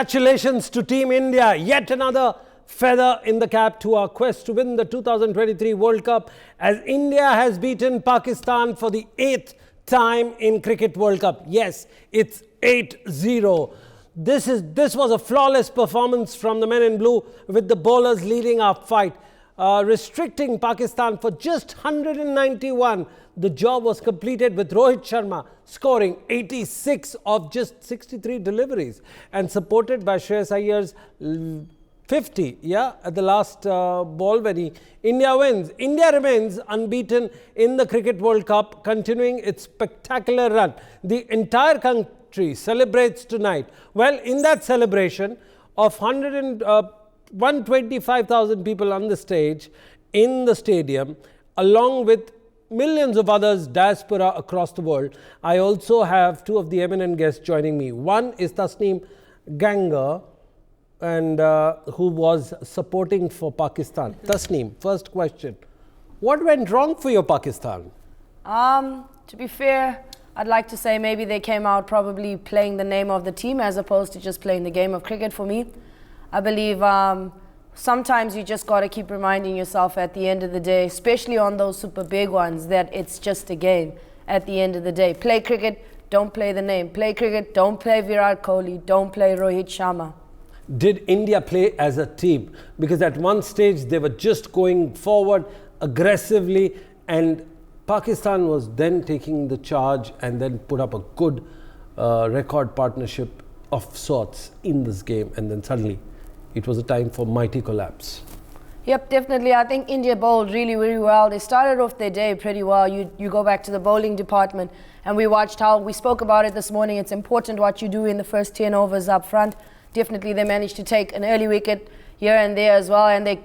Congratulations to Team India. Yet another feather in the cap to our quest to win the 2023 World Cup, as India has beaten Pakistan for the 8th time in Cricket World Cup. Yes, it's 8-0. This was a flawless performance from the men in blue, with the bowlers leading our fight, restricting Pakistan for just 191. The job was completed with Rohit Sharma scoring 86 of just 63 deliveries, and supported by Shreyas Iyer's 50 at the last ball when India wins. India remains unbeaten in the Cricket World Cup, continuing its spectacular run. The entire country celebrates tonight. Well, in that celebration of 125,000 people on the stage in the stadium, along with millions of others diaspora across the world, I also have two of the eminent guests joining me. One is Tasneem Ganger, and who was supporting for Pakistan. Tasneem, first question. What went wrong for your Pakistan? To be fair, I'd like to say maybe they came out probably playing the name of the team as opposed to just playing the game of cricket for me. I believe sometimes you just got to keep reminding yourself at the end of the day, especially on those super big ones, that it's just a game at the end of the day. Play cricket, don't play the name. Play cricket, don't play Virat Kohli, don't play Rohit Sharma. Did India play as a team? Because at one stage they were just going forward aggressively, and Pakistan was then taking the charge and then put up a good record partnership of sorts in this game, and then suddenly it was a time for mighty collapse. Yep, definitely. I think India bowled really, really well. They started off their day pretty well. You go back to the bowling department, and we watched how, we spoke about it this morning, it's important what you do in the first 10 overs up front. Definitely they managed to take an early wicket here and there as well, and the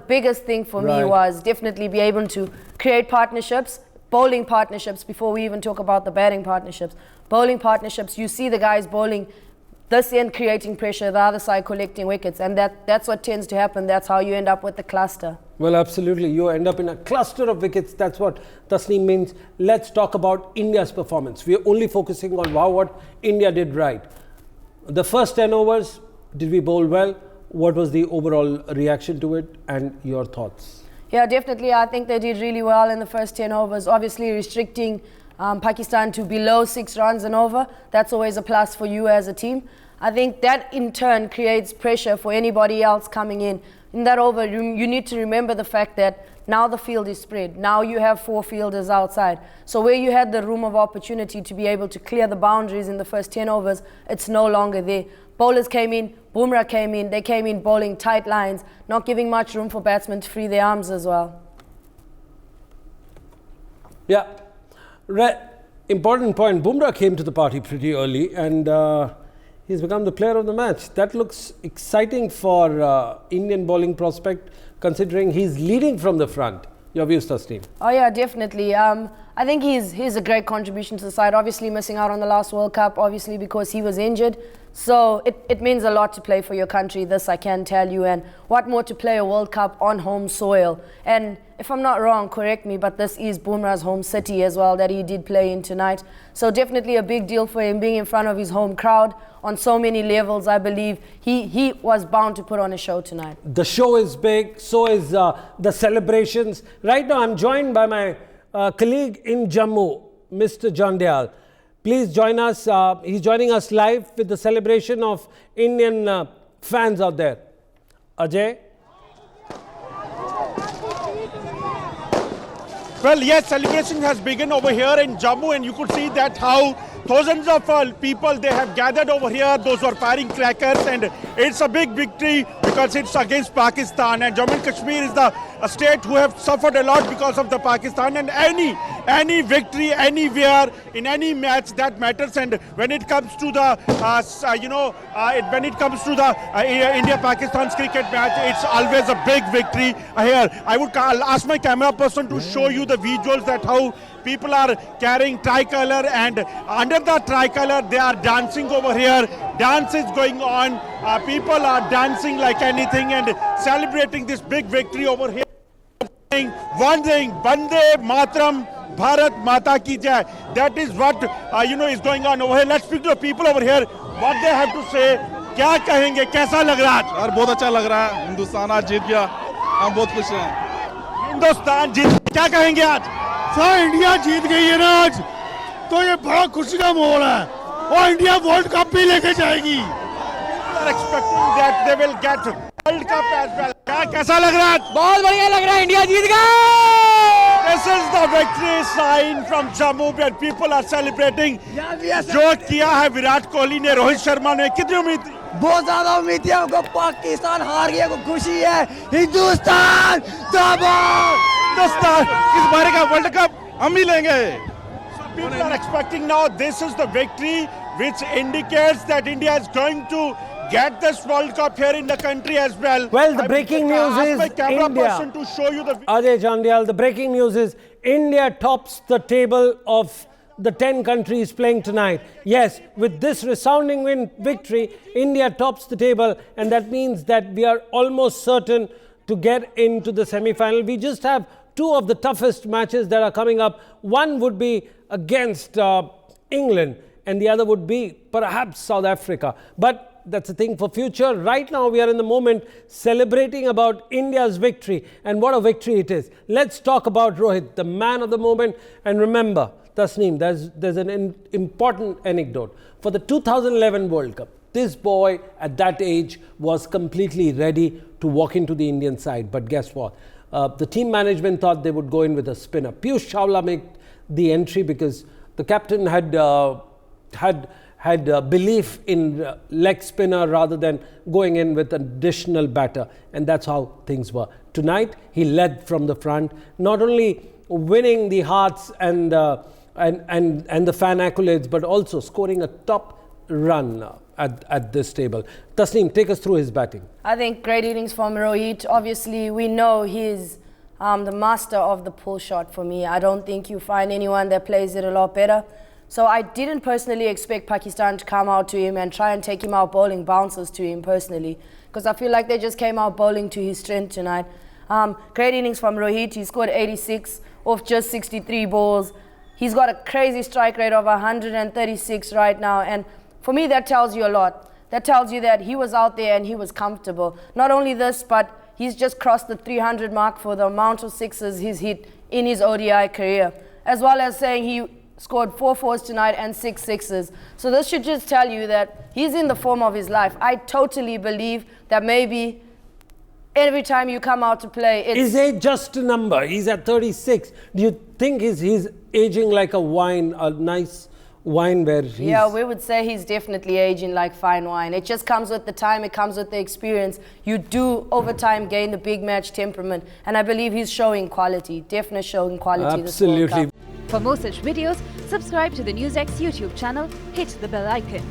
biggest thing for me was definitely be able to create partnerships, bowling partnerships, before we even talk about the batting partnerships. Bowling partnerships, you see the guys bowling this end creating pressure, the other side collecting wickets, and that's what tends to happen. That's how you end up with the cluster. Well, absolutely. You end up in a cluster of wickets. That's what Tasneem means. Let's talk about India's performance. We are only focusing on what India did right. The first 10 overs, did we bowl well? What was the overall reaction to it, and your thoughts? Yeah, definitely. I think they did really well in the first 10 overs. Obviously restricting Pakistan to below 6 runs and over. That's always a plus for you as a team. I think that in turn creates pressure for anybody else coming in. In that over, you need to remember the fact that now the field is spread. Now you have 4 fielders outside. So where you had the room of opportunity to be able to clear the boundaries in the first 10 overs, it's no longer there. Bowlers came in, Bumrah came in, they came in bowling tight lines, not giving much room for batsmen to free their arms as well. Yeah, important point. Bumrah came to the party pretty early, and he's become the player of the match. That looks exciting for Indian bowling prospect, considering he's leading from the front. Your views, Tasneem? Oh yeah, definitely. I think he's a great contribution to the side. Obviously missing out on the last World Cup, obviously because he was injured. So it means a lot to play for your country, this I can tell you. And what more to play a World Cup on home soil. And if I'm not wrong, correct me, but this is Bumrah's home city as well that he did play in tonight. So definitely a big deal for him being in front of his home crowd on so many levels. I believe he was bound to put on a show tonight. The show is big, so is the celebrations. Right now I'm joined by my colleague in Jammu, Mr. Jandyal. Please join us. He's joining us live with the celebration of Indian fans out there. Ajay? Well, yes, celebration has begun over here in Jammu, and you could see that how thousands of people, they have gathered over here. Those are firing crackers, and it's a big victory because it's against Pakistan, and Jammu and Kashmir is a state who have suffered a lot because of the Pakistan, and any victory anywhere in any match that matters. And when it comes to the India-Pakistan's cricket match, it's always a big victory here. I'll ask my camera person to show you the visuals that how people are carrying tricolor, and under the tricolor they are dancing over here. Dance is going on. People are dancing like anything and celebrating this big victory over here. One thing, Bande Matram, Bharat Mata Ki Jai. That is what is going on over here. Let's speak to the people over here, what they have to say क्या कहेंगे, कैसा लग रहा है आज? यार बहुत अच्छा लग रहा है, हिंदुस्तान आज जीत गया, हम बहुत खुश हैं। हिंदुस्तान जीत, क्या कहेंगे आज? सर इंडिया जीत गई है ना आज, तो ये बड़ा खुशी का माहौल है और इंडिया वर्ल्ड कप भी लेके जाएगी। Expecting that they will get World Cup as well. क्या कैसा लग रहा है? बहुत बढ़िया लग रहा है, इंडिया जीत गया। This is the victory sign from Jammu where people are celebrating. जो किया है विराट कोहली ने, रोहित शर्मा ने, कितनी उम्मीद थी? बहुत ज्यादा उम्मीद थी हमको, पाकिस्तान हार गया को खुशी है। हिंदुस्तान जिंदाबाद। हिंदुस्तान इस बार का वर्ल्ड कप हम ही लेंगे। People are expecting now this is the victory which indicates that India is going to get this World Cup here in the country as well. Well, the breaking news I asked is my camera India. person to show you the Ajay Chandial, the breaking news is India tops the table of the 10 countries playing tonight. Yes, with this resounding victory, India tops the table, and that means that we are almost certain to get into the semi-final. We just have two of the toughest matches that are coming up. One would be against England, and the other would be perhaps South Africa. But that's a thing for future. Right now, we are in the moment celebrating about India's victory, and what a victory it is. Let's talk about Rohit, the man of the moment. And remember, Tasneem, there's an important anecdote. For the 2011 World Cup, this boy at that age was completely ready to walk into the Indian side. But guess what? The team management thought they would go in with a spinner. Piyush Chawla made the entry because the captain had belief in leg spinner rather than going in with an additional batter, and that's how things were. Tonight, he led from the front, not only winning the hearts and the fan accolades, but also scoring a top run at this table. Tasneem, take us through his batting. I think great innings from Rohit. Obviously, we know he's the master of the pull shot for me. I don't think you find anyone that plays it a lot better. So I didn't personally expect Pakistan to come out to him and try and take him out bowling bounces to him personally, because I feel like they just came out bowling to his strength tonight. Great innings from Rohit. He scored 86 off just 63 balls. He's got a crazy strike rate of 136 right now, and for me that tells you a lot. That tells you that he was out there and he was comfortable. Not only this, but he's just crossed the 300 mark for the amount of sixes he's hit in his ODI career, as well as saying he scored 4 fours tonight and 6 sixes. So this should just tell you that he's in the form of his life. I totally believe that maybe every time you come out to play, it's... Is age just a number? He's at 36. Do you think he's aging like a wine, a nice wine where he's... Yeah, we would say he's definitely aging like fine wine. It just comes with the time, it comes with the experience. You do, over time, gain the big match temperament. And I believe he's showing quality, definitely showing quality this World Cup. Absolutely. For more such videos, subscribe to the NewsX YouTube channel, hit the bell icon.